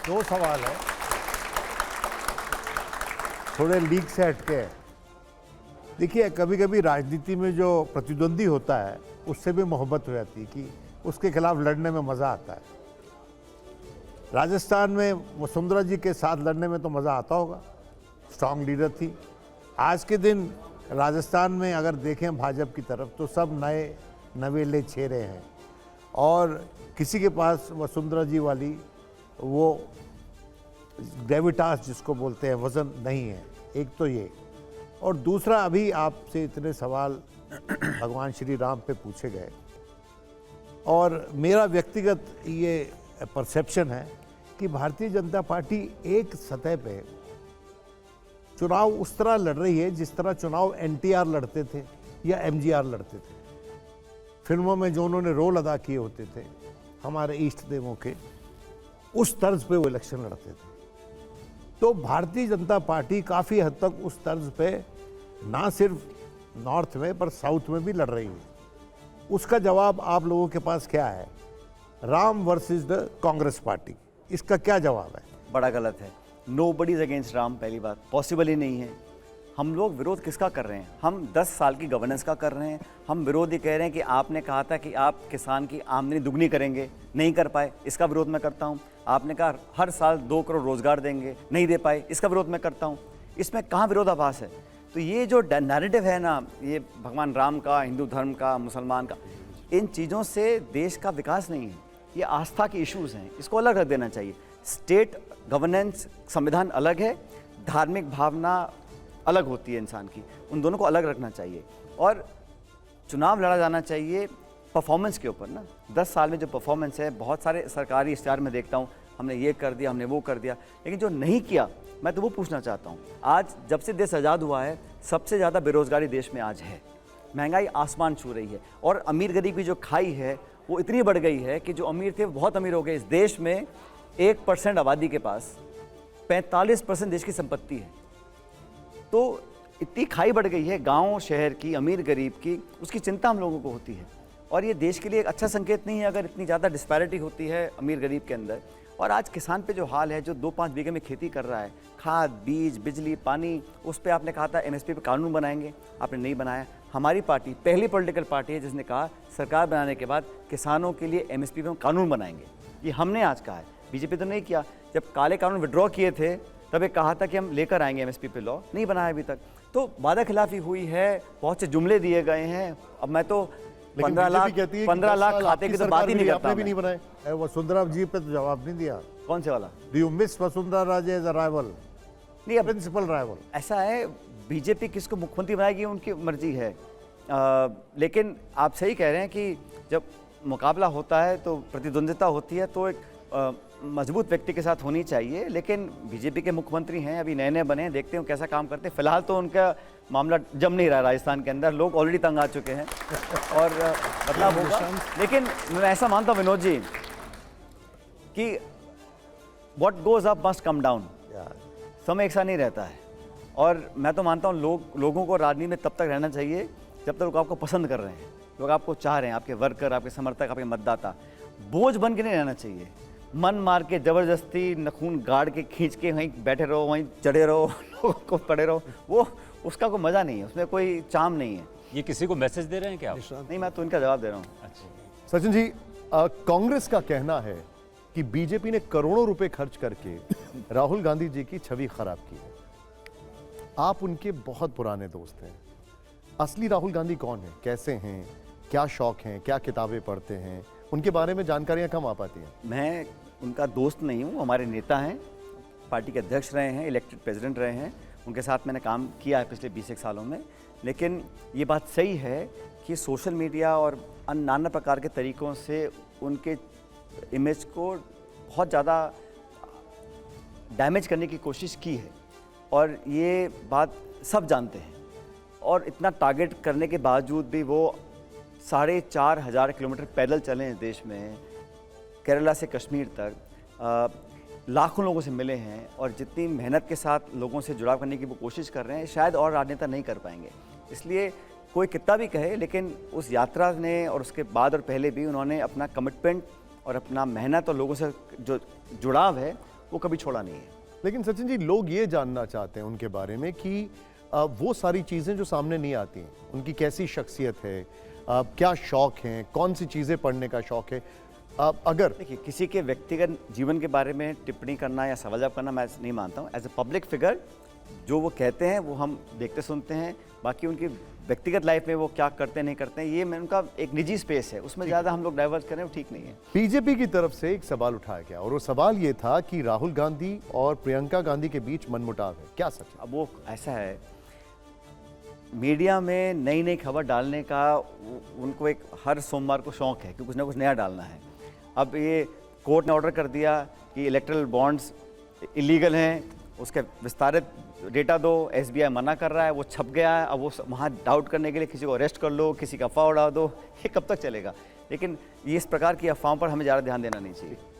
दो सवाल है, थोड़े लीक से हटके है। देखिए, कभी कभी राजनीति में जो प्रतिद्वंदी होता है उससे भी मोहब्बत हो जाती है कि उसके खिलाफ लड़ने में मज़ा आता है। राजस्थान में वसुंधरा जी के साथ लड़ने में तो मज़ा आता होगा, स्ट्रांग लीडर थी। आज के दिन राजस्थान में अगर देखें भाजपा की तरफ तो सब नए नवेले चेहरे हैं और किसी के पास वसुंधरा जी वाली वो ग्रेविटास जिसको बोलते हैं वज़न नहीं है। एक तो ये, और दूसरा अभी आपसे इतने सवाल भगवान श्री राम पे पूछे गए और मेरा व्यक्तिगत ये परसेप्शन है कि भारतीय जनता पार्टी एक सतह पे चुनाव उस तरह लड़ रही है जिस तरह चुनाव एनटीआर लड़ते थे या एमजीआर लड़ते थे। फिल्मों में जो उन्होंने रोल अदा किए होते थे हमारे इष्ट देवों के, उस तर्ज पे वो इलेक्शन लड़ते थे। तो भारतीय जनता पार्टी काफ़ी हद तक उस तर्ज पे ना सिर्फ नॉर्थ में पर साउथ में भी लड़ रही है। उसका जवाब आप लोगों के पास क्या है? Ram versus the Congress party, इसका क्या जवाब है? बड़ा गलत है। नोबडी इज अगेंस्ट राम, पहली बात पॉसिबल ही नहीं है। हम लोग विरोध किसका कर रहे हैं? हम 10 साल की गवर्नेंस का कर रहे हैं। हम विरोध ये कह रहे हैं कि आपने कहा था कि आप किसान की आमदनी दुगनी करेंगे, नहीं कर पाए, इसका विरोध मैं करता हूँ। आपने कहा हर साल 2 करोड़ रोजगार देंगे, नहीं दे पाए, इसका विरोध मैं करता हूँ। इसमें कहाँ विरोधाभास है? तो ये जो नैरेटिव है ना, ये भगवान राम का, हिंदू धर्म का, मुसलमान का, इन चीज़ों से देश का विकास नहीं है। ये आस्था के इश्यूज़ हैं, इसको अलग रख देना चाहिए। स्टेट गवर्नेंस, संविधान अलग है, धार्मिक भावना अलग होती है इंसान की, उन दोनों को अलग रखना चाहिए। और चुनाव लड़ा जाना चाहिए परफॉर्मेंस के ऊपर ना। 10 साल में जो परफॉर्मेंस है, बहुत सारे सरकारी इश्तिहार में देखता हूँ, हमने ये कर दिया, हमने वो कर दिया, लेकिन जो नहीं किया, मैं तो वो पूछना चाहता हूँ। आज जब से देश आज़ाद हुआ है, सबसे ज़्यादा बेरोजगारी देश में आज है, महंगाई आसमान छू रही है, और अमीर गरीब की जो खाई है वो इतनी बढ़ गई है कि जो अमीर थे वो बहुत अमीर हो गए। इस देश में 1% आबादी के पास 45% देश की संपत्ति है। तो इतनी खाई बढ़ गई है गांव शहर की, अमीर गरीब की, उसकी चिंता हम लोगों को होती है। और ये देश के लिए एक अच्छा संकेत नहीं है अगर इतनी ज़्यादा डिस्पैरिटी होती है अमीर गरीब के अंदर। और आज किसान पे जो हाल है, जो 2-5 बीघे में खेती कर रहा है, खाद, बीज, बिजली, पानी, उस पर आपने कहा था एमएसपी पे कानून बनाएंगे, आपने नहीं बनाया। हमारी पार्टी पहली पॉलिटिकल पार्टी है जिसने कहा सरकार बनाने के बाद किसानों के लिए एमएसपी पे कानून बनाएंगे। ये हमने आज कहा है, बीजेपी तो नहीं किया। जब काले कानून विड्रॉ किए थे तब ये कहा था कि हम लेकर आएंगे एमएसपी पे लॉ, नहीं बनाया अभी तक। तो वादा खिलाफी हुई है, बहुत से जुमले दिए गए हैं। अब मैं तो 15 लाख खाते की तो बात ही नहीं करता। आपने भी नहीं बनाए। वसुंधरा जी पे तो जवाब नहीं दिया। कौन से वाला? Do you miss Vasundhara Raje as a rival? नहीं, अब प्रिंसिपल राइवल। ऐसा है, बीजेपी किसको मुख्यमंत्री बनाएगी उनकी मर्जी है। लेकिन आप सही कह रहे हैं कि जब मुकाबला होता है तो प्रतिद्वंदिता होती है तो एक मजबूत व्यक्ति के साथ होनी चाहिए। लेकिन बीजेपी के मुख्यमंत्री हैं, अभी नए नए बने हैं, देखते हैं कैसा काम करते हैं। फिलहाल तो उनका मामला जम नहीं रहा राजस्थान के अंदर, लोग ऑलरेडी तंग आ चुके हैं और बदलाव होगा। लेकिन मैं ऐसा मानता हूँ विनोद जी कि what goes up must come down, समय एक सा नहीं रहता है। और मैं तो मानता हूँ लोगों को राजनीति में तब तक रहना चाहिए जब तक लोग आपको पसंद कर रहे हैं, लोग आपको चाह रहे हैं, आपके वर्कर, आपके समर्थक, आपके मतदाता। बोझ बन के नहीं रहना चाहिए, मन मार के ज़बरदस्ती नखून गाड़ के खींच के वहीं बैठे रहो, वहीं चढ़े रहो, लोगों को पड़े रहो, वो उसका कोई मज़ा नहीं है, उसमें कोई चाम नहीं है। ये किसी को मैसेज दे रहे हैं क्या आप? नहीं, मैं तो इनका जवाब दे रहा हूँ। अच्छा सचिन जी, कांग्रेस का कहना है कि बीजेपी ने करोड़ों रुपए खर्च करके राहुल गांधी जी की छवि खराब की है। आप उनके बहुत पुराने दोस्त हैं। असली राहुल गांधी कौन है, कैसे हैं, क्या शौक हैं, क्या किताबें पढ़ते हैं, उनके बारे में जानकारियां कम आ पाती हैं। मैं उनका दोस्त नहीं हूँ, हमारे नेता हैं, पार्टी के अध्यक्ष रहे हैं, इलेक्टेड प्रेसिडेंट रहे हैं, उनके साथ मैंने काम किया है पिछले 20 सालों में। लेकिन ये बात सही है कि सोशल मीडिया और नाना प्रकार के तरीक़ों से उनके इमेज को बहुत ज़्यादा डैमेज करने की कोशिश की है, और ये बात सब जानते हैं। और इतना टारगेट करने के बावजूद भी वो 4,500 किलोमीटर पैदल चले इस देश में, केरला से कश्मीर तक लाखों लोगों से मिले हैं, और जितनी मेहनत के साथ लोगों से जुड़ाव करने की वो कोशिश कर रहे हैं, शायद और राजनेता नहीं कर पाएंगे। इसलिए कोई कितना भी कहे, लेकिन उस यात्रा ने और उसके बाद और पहले भी उन्होंने अपना कमिटमेंट और अपना मेहनत और लोगों से जो जुड़ाव है वो कभी छोड़ा नहीं है। लेकिन सचिन जी, लोग ये जानना चाहते हैं उनके बारे में कि वो सारी चीज़ें जो सामने नहीं आती हैं, उनकी कैसी शख्सियत है, क्या शौक हैं, कौन सी चीज़ें पढ़ने का शौक है। अगर देखिए, किसी के व्यक्तिगत जीवन के बारे में टिप्पणी करना या सवाल जवाब करना मैं नहीं मानता हूँ। एज ए पब्लिक फिगर जो वो कहते हैं वो हम देखते सुनते हैं। बाकी उनकी व्यक्तिगत लाइफ में वो क्या करते नहीं करते हैं, ये मैं उनका एक निजी स्पेस है, उसमें ज़्यादा हम लोग डाइवर्स करें वो ठीक नहीं है। बीजेपी की तरफ से एक सवाल उठाया गया और वो सवाल ये था कि राहुल गांधी और प्रियंका गांधी के बीच मनमुटाव है, क्या सच है? अब वो ऐसा है, मीडिया में नई नई खबर डालने का उनको एक हर सोमवार को शौक है कि कुछ ना कुछ नया डालना है। अब ये कोर्ट ने ऑर्डर कर दिया कि इलेक्ट्रल बॉन्ड्स इलीगल हैं, उसके विस्तारित डेटा दो, एसबीआई मना कर रहा है, वो छप गया है। अब वो वहाँ डाउट करने के लिए किसी को अरेस्ट कर लो, किसी का अफवाह उड़ा दो, ये कब तक चलेगा? लेकिन ये इस प्रकार की अफवाहों पर हमें ज़्यादा ध्यान देना नहीं चाहिए।